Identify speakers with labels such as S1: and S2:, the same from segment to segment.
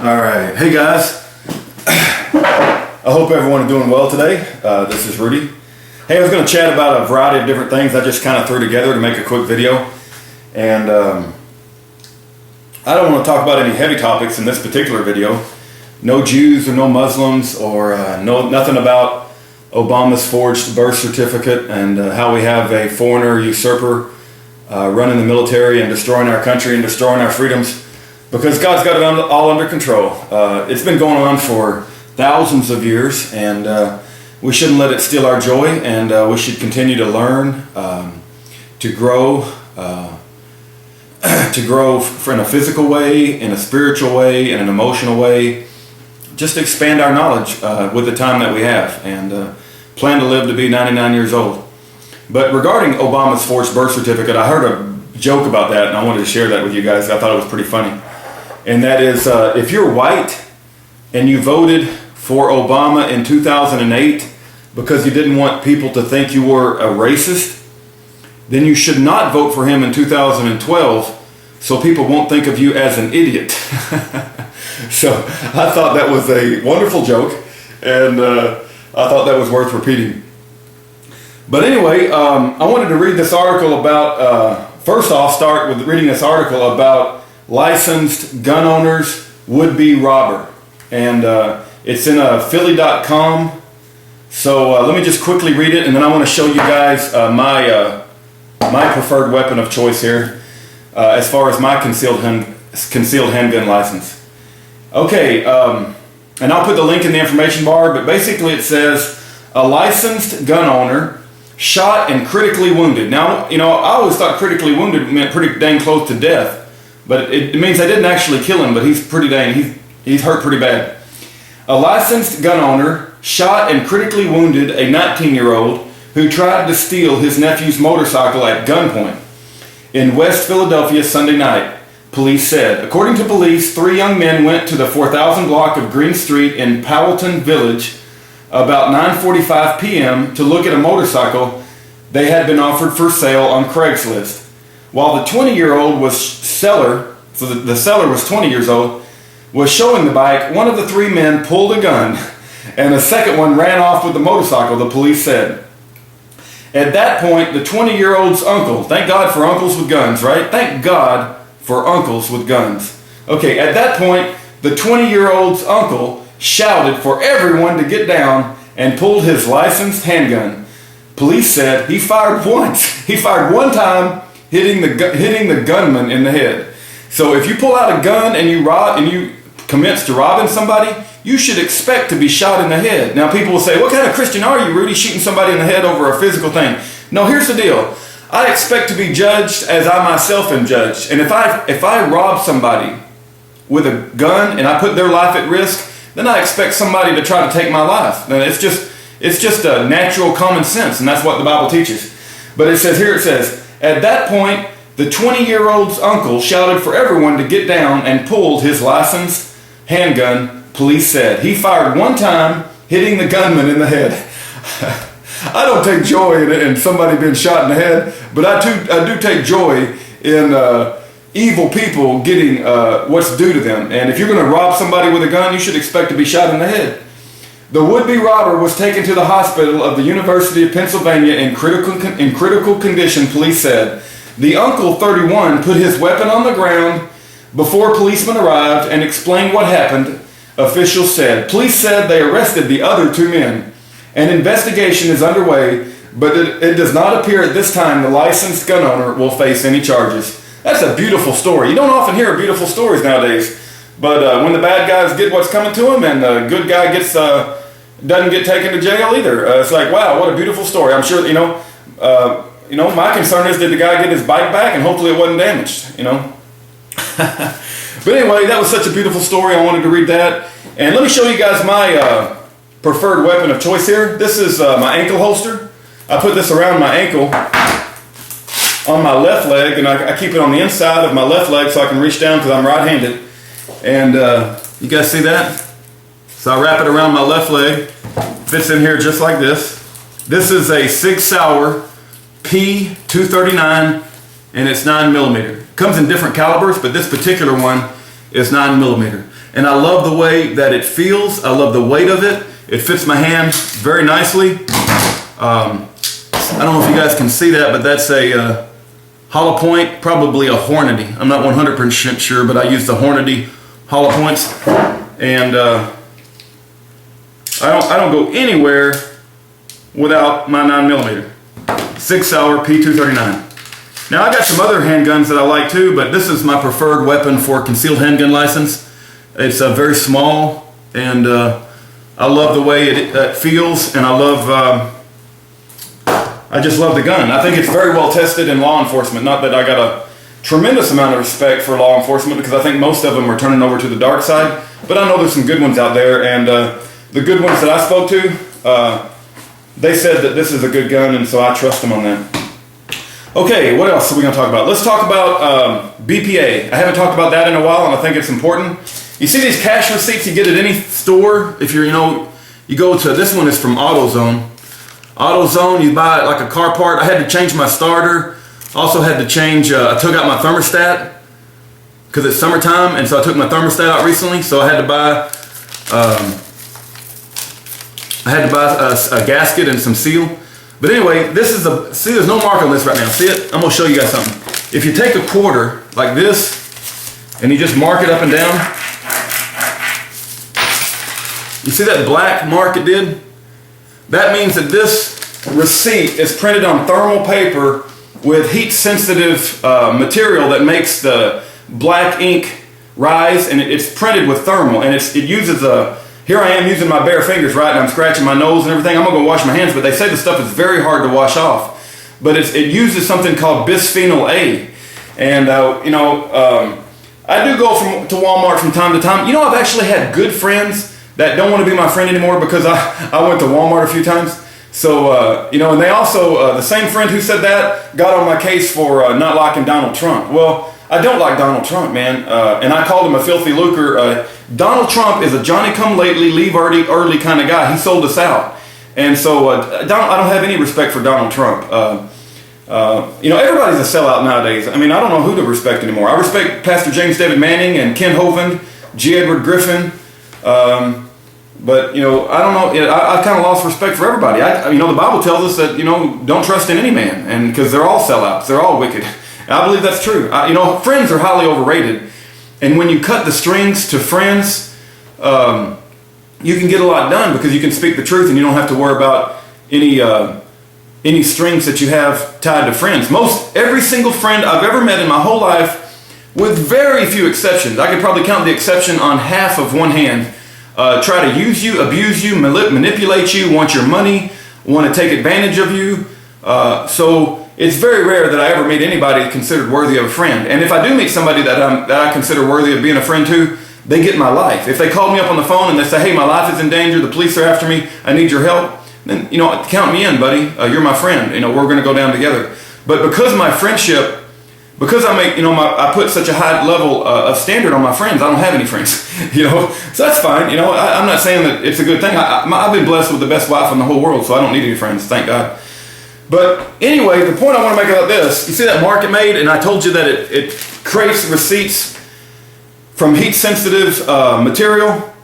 S1: All right, hey guys. I hope everyone is doing well today. This is Rudy. Hey, I was going to chat about a variety of different things I just kind of threw together to make a quick video. And I don't want to talk about any heavy topics in this particular video. No Jews or no Muslims or nothing about Obama's forged birth certificate and how we have a foreigner usurper running the military and destroying our country and destroying our freedoms, because God's got it all under control. It's been going on for thousands of years, and we shouldn't let it steal our joy, and we should continue to learn, to grow in a physical way, in a spiritual way, in an emotional way. Just expand our knowledge with the time that we have, and plan to live to be 99 years old. But regarding Obama's forged birth certificate, I heard a joke about that, and I wanted to share that with you guys. I thought it was pretty funny. And that is, if you're white and you voted for Obama in 2008 because you didn't want people to think you were a racist, then you should not vote for him in 2012 so people won't think of you as an idiot. So I thought that was a wonderful joke, and I thought that was worth repeating. But anyway, I wanted to read this article about, first off, start with reading this article about licensed gun owners would-be robber. And it's in Philly.com. So let me just quickly read it, and then I want to show you guys my preferred weapon of choice here as far as my concealed handgun license. Okay, and I'll put the link in the information bar, but basically it says, a licensed gun owner shot and critically wounded. Now, you know, I always thought critically wounded meant pretty dang close to death, but it means they didn't actually kill him, but he's hurt pretty bad. A licensed gun owner shot and critically wounded a 19-year-old who tried to steal his nephew's motorcycle at gunpoint in West Philadelphia Sunday night, police said. According to police, 3 young men went to the 4000 block of Green Street in Powelton Village about 9:45 p.m. to look at a motorcycle they had been offered for sale on Craigslist. While the 20-year-old seller, so the seller was 20 years old, was showing the bike, one of the 3 men pulled a gun and a second one ran off with the motorcycle, the police said. At that point, the 20-year-old's uncle, thank God for uncles with guns, right? Thank God for uncles with guns. Okay, at that point, the 20-year-old's uncle shouted for everyone to get down and pulled his licensed handgun. Police said he fired once. He fired one time, hitting the gunman in the head. So if you pull out a gun and you commence to robbing somebody, you should expect to be shot in the head. Now people will say, what kind of Christian are you, Rudy, shooting somebody in the head over a physical thing? No, here's the deal. I expect to be judged as I myself am judged. And if I rob somebody with a gun and I put their life at risk, then I expect somebody to try to take my life. Now, it's just a natural common sense, and that's what the Bible teaches. But it says, at that point, the 20-year-old's uncle shouted for everyone to get down and pulled his licensed handgun, police said. He fired one time, hitting the gunman in the head. I don't take joy in somebody being shot in the head, but I do take joy in evil people getting what's due to them. And if you're going to rob somebody with a gun, you should expect to be shot in the head. The would-be robber was taken to the hospital of the University of Pennsylvania in critical condition, police said. The uncle, 31, put his weapon on the ground before policemen arrived and explained what happened, officials said. Police said they arrested the other 2 men. An investigation is underway, but it does not appear at this time the licensed gun owner will face any charges. That's a beautiful story. You don't often hear beautiful stories nowadays. But when the bad guys get what's coming to them and the good guy doesn't get taken to jail either, it's like, wow, what a beautiful story. I'm sure, my concern is, did the guy get his bike back, and hopefully it wasn't damaged, But anyway, that was such a beautiful story. I wanted to read that. And let me show you guys my preferred weapon of choice here. This is my ankle holster. I put this around my ankle on my left leg, and I keep it on the inside of my left leg so I can reach down because I'm right-handed. And you guys see that? So I wrap it around my left leg. Fits in here just like this. This is a Sig Sauer P239, and it's 9mm. Comes in different calibers, but this particular one is 9mm. and I love the way that it feels. I love the weight of it. It fits my hand very nicely. I don't know if you guys can see that, but that's a hollow point, probably a Hornady. I'm not 100% sure, but I use the Hornady hollow points, and I don't go anywhere without my 9mm 6-hour P239. Now I got some other handguns that I like too, but this is my preferred weapon for concealed handgun license. It's very small, and I love the way it feels, and I just love the gun. I think it's very well tested in law enforcement. Not that I got a tremendous amount of respect for law enforcement, because I think most of them are turning over to the dark side, but I know there's some good ones out there, and the good ones that I spoke to, they said that this is a good gun, and so I trust them on that. Okay, what else are we going to talk about? Let's talk about BPA. I haven't talked about that in a while, and I think it's important. You see these cash receipts you get at any store? If you're, you go to, this one is from AutoZone. AutoZone, you buy like a car part. I had to change my starter. Also had to change, I took out my thermostat because it's summertime, and so I took my thermostat out recently, so I had to buy a gasket and some seal. But anyway, this is see, there's no mark on this right now. See it? I'm gonna show you guys something. If you take a quarter like this and you just mark it up and down, you see that black mark it did? That means that this receipt is printed on thermal paper with heat sensitive material that makes the black ink rise, and it's printed with thermal, and it uses here I am using my bare fingers, right, and I'm scratching my nose and everything. I'm gonna go wash my hands, but they say the stuff is very hard to wash off. But it uses something called bisphenol A. And I do go to Walmart from time to time. I've actually had good friends that don't want to be my friend anymore because I went to Walmart a few times. So, and they also, the same friend who said that got on my case for not liking Donald Trump. Well, I don't like Donald Trump, man, and I called him a filthy lucre. Donald Trump is a Johnny-come-lately, leave-early kind of guy. He sold us out. And so I don't have any respect for Donald Trump. Everybody's a sellout nowadays. I mean, I don't know who to respect anymore. I respect Pastor James David Manning and Ken Hovind, G. Edward Griffin, but, I don't know. I kind of lost respect for everybody. The Bible tells us that, don't trust in any man, and because they're all sellouts. They're all wicked. And I believe that's true. Friends are highly overrated. And when you cut the strings to friends, you can get a lot done because you can speak the truth and you don't have to worry about any strings that you have tied to friends. Every single friend I've ever met in my whole life, with very few exceptions, I could probably count the exception on half of one hand, try to use you, abuse you, manipulate you, want your money, want to take advantage of you. So it's very rare that I ever meet anybody considered worthy of a friend. And if I do meet somebody that I consider worthy of being a friend to, they get my life. If they call me up on the phone and they say, hey, my life is in danger, the police are after me, I need your help, then, count me in, buddy. You're my friend. We're going to go down together. But because of my friendship, because I put such a high level of standard on my friends, I don't have any friends. So that's fine. I'm not saying that it's a good thing. I've been blessed with the best wife in the whole world, so I don't need any friends, thank God. But anyway, the point I want to make about this, you see that mark it made, and I told you that it creates receipts from heat-sensitive material,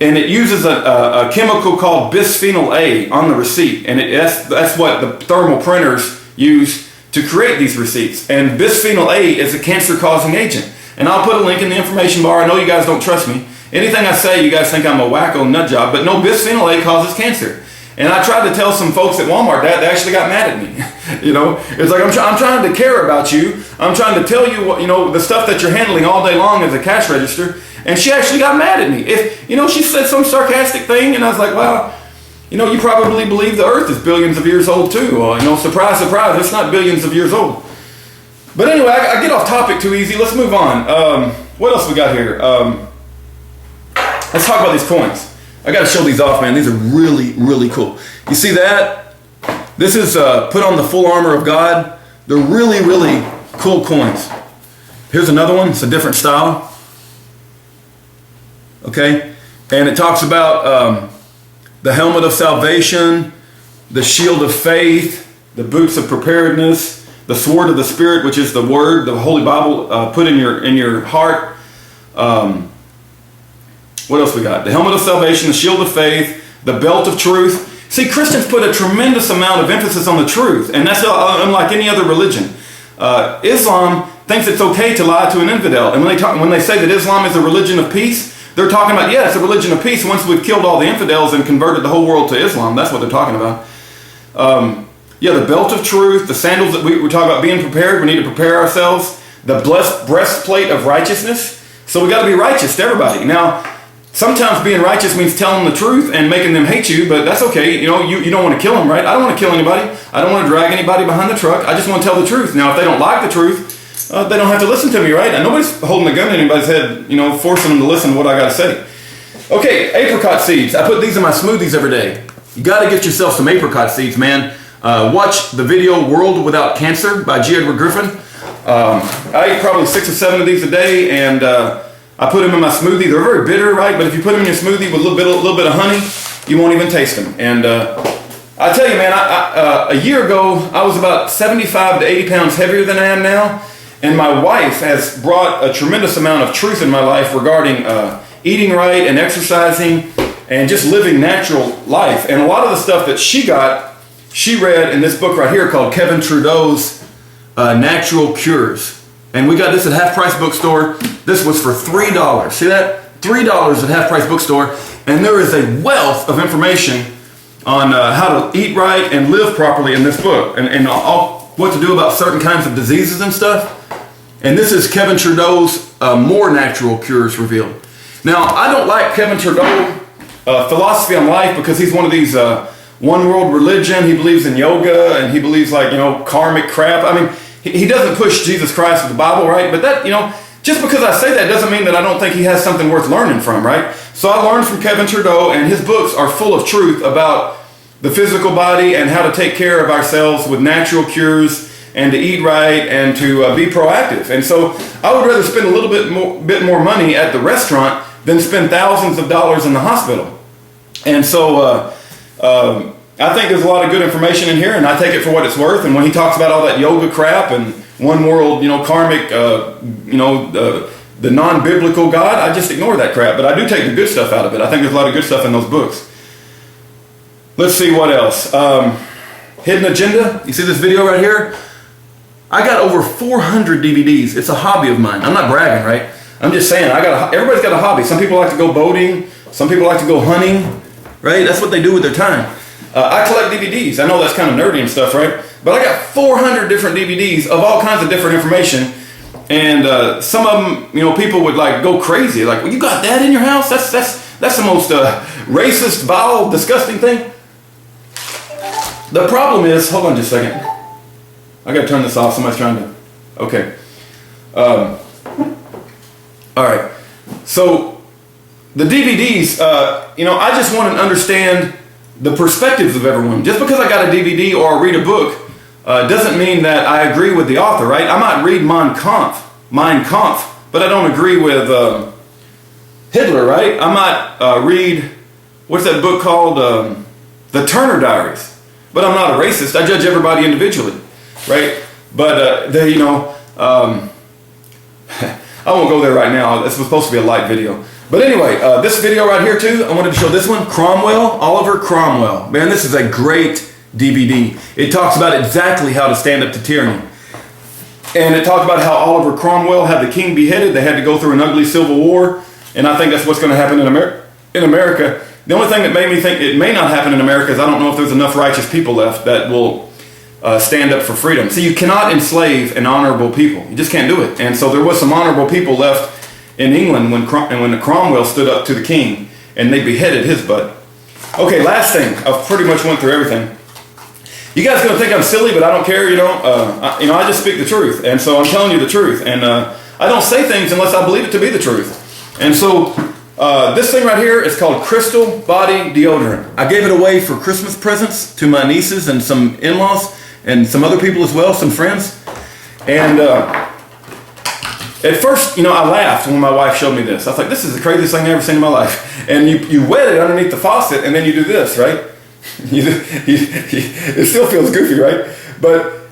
S1: and it uses a chemical called bisphenol A on the receipt, and that's what the thermal printers use to create these receipts. And bisphenol A is a cancer-causing agent. And I'll put a link in the information bar. I know you guys don't trust me. Anything I say, you guys think I'm a wacko nut job, but no, bisphenol A causes cancer. And I tried to tell some folks at Walmart that, they actually got mad at me. It's like, I'm trying to care about you. I'm trying to tell you what, the stuff that you're handling all day long as a cash register. And she actually got mad at me. She said some sarcastic thing, and I was like, well, you probably believe the earth is billions of years old too. Well, surprise, surprise, it's not billions of years old. But anyway, I get off topic too easy. Let's move on. What else we got here? Let's talk about these coins. I got to show these off, man. These are really, really cool. You see that? This is put on the full armor of God. They're really, really cool coins. Here's another one. It's a different style. Okay? And it talks about the helmet of salvation, the shield of faith, the boots of preparedness, the sword of the Spirit, which is the Word, the Holy Bible put in your heart. What else we got? The helmet of salvation, the shield of faith, the belt of truth. See, Christians put a tremendous amount of emphasis on the truth, and that's unlike any other religion. Islam thinks it's okay to lie to an infidel, and when they say that Islam is a religion of peace, they're talking about, yeah, it's a religion of peace once we've killed all the infidels and converted the whole world to Islam. That's what they're talking about. Yeah, the belt of truth, the sandals that we're talking about being prepared. We need to prepare ourselves. The blessed breastplate of righteousness. So we got to be righteous to everybody. Now, sometimes being righteous means telling the truth and making them hate you, but that's okay. You know, you don't want to kill them, right? I don't want to kill anybody. I don't want to drag anybody behind the truck. I just want to tell the truth. Now, if they don't like the truth, they don't have to listen to me, right? And nobody's holding a gun to anybody's head, you know, forcing them to listen to what I got to say. Okay, apricot seeds. I put these in my smoothies every day. You got to get yourself some apricot seeds, man. Watch the video World Without Cancer by G. Edward Griffin. I eat probably 6 or 7 of these a day, and I put them in my smoothie. They're very bitter, right? But if you put them in your smoothie with a little bit of honey, you won't even taste them. And I tell you, man, a year ago, I was about 75 to 80 pounds heavier than I am now. And my wife has brought a tremendous amount of truth in my life regarding eating right and exercising and just living natural life. And a lot of the stuff that she read in this book right here called Kevin Trudeau's Natural Cures. And we got this at Half Price Bookstore. This was for $3. See that? $3 at Half Price Bookstore. And there is a wealth of information on how to eat right and live properly in this book. And what to do about certain kinds of diseases and stuff. And this is Kevin Trudeau's More Natural Cures Revealed. Now, I don't like Kevin Trudeau's philosophy on life because he's one of these one world religion. He believes in yoga and he believes karmic crap. I mean, he doesn't push Jesus Christ with the Bible, right? But that, just because I say that doesn't mean that I don't think he has something worth learning from, right? So I learned from Kevin Trudeau, and his books are full of truth about the physical body and how to take care of ourselves with natural cures and to eat right and to be proactive. And so I would rather spend a little bit more money at the restaurant than spend thousands of dollars in the hospital. And so I think there's a lot of good information in here, and I take it for what it's worth. And when he talks about all that yoga crap and one world, karmic, the non-biblical God, I just ignore that crap. But I do take the good stuff out of it. I think there's a lot of good stuff in those books. Let's see what else. Hidden Agenda. You see this video right here? I got over 400 DVDs. It's a hobby of mine. I'm not bragging, right? I'm just saying, everybody's got a hobby. Some people like to go boating. Some people like to go hunting, right? That's what they do with their time. I collect DVDs. I know that's kind of nerdy and stuff, right? But I got 400 different DVDs of all kinds of different information. And some of them, people would go crazy. Like, well, you got that in your house? That's the most racist, vile, disgusting thing. The problem is, hold on just a second. I gotta turn this off. Somebody's trying to. Okay. All right. So the DVDs, I just want to understand the perspectives of everyone. Just because I got a DVD or I read a book doesn't mean that I agree with the author, right? I might read Mein Kampf, but I don't agree with Hitler, right? I might read, what's that book called? The Turner Diaries. But I'm not a racist. I judge everybody individually, right? But I won't go there right now. This was supposed to be a light video. But anyway, this video right here too, I wanted to show this one. Oliver Cromwell. Man, this is a great DVD. It talks about exactly how to stand up to tyranny. And it talks about how Oliver Cromwell had the king beheaded. They had to go through an ugly civil war. And I think that's what's going to happen in America. The only thing that made me think it may not happen in America is I don't know if there's enough righteous people left that will stand up for freedom. See, you cannot enslave an honorable people. You just can't do it. And so there was some honorable people left in England when Cromwell stood up to the king and they beheaded his butt. Okay, last thing. I've pretty much went through everything. You guys are going to think I'm silly, but I don't care. I just speak the truth. And so I'm telling you the truth. And I don't say things unless I believe it to be the truth. And so this thing right here is called Crystal Body Deodorant. I gave it away for Christmas presents to my nieces and some in-laws and some other people as well, some friends. And at first, I laughed when my wife showed me this. I was like, this is the craziest thing I've ever seen in my life. And you wet it underneath the faucet and then you do this, right? It still feels goofy, right? But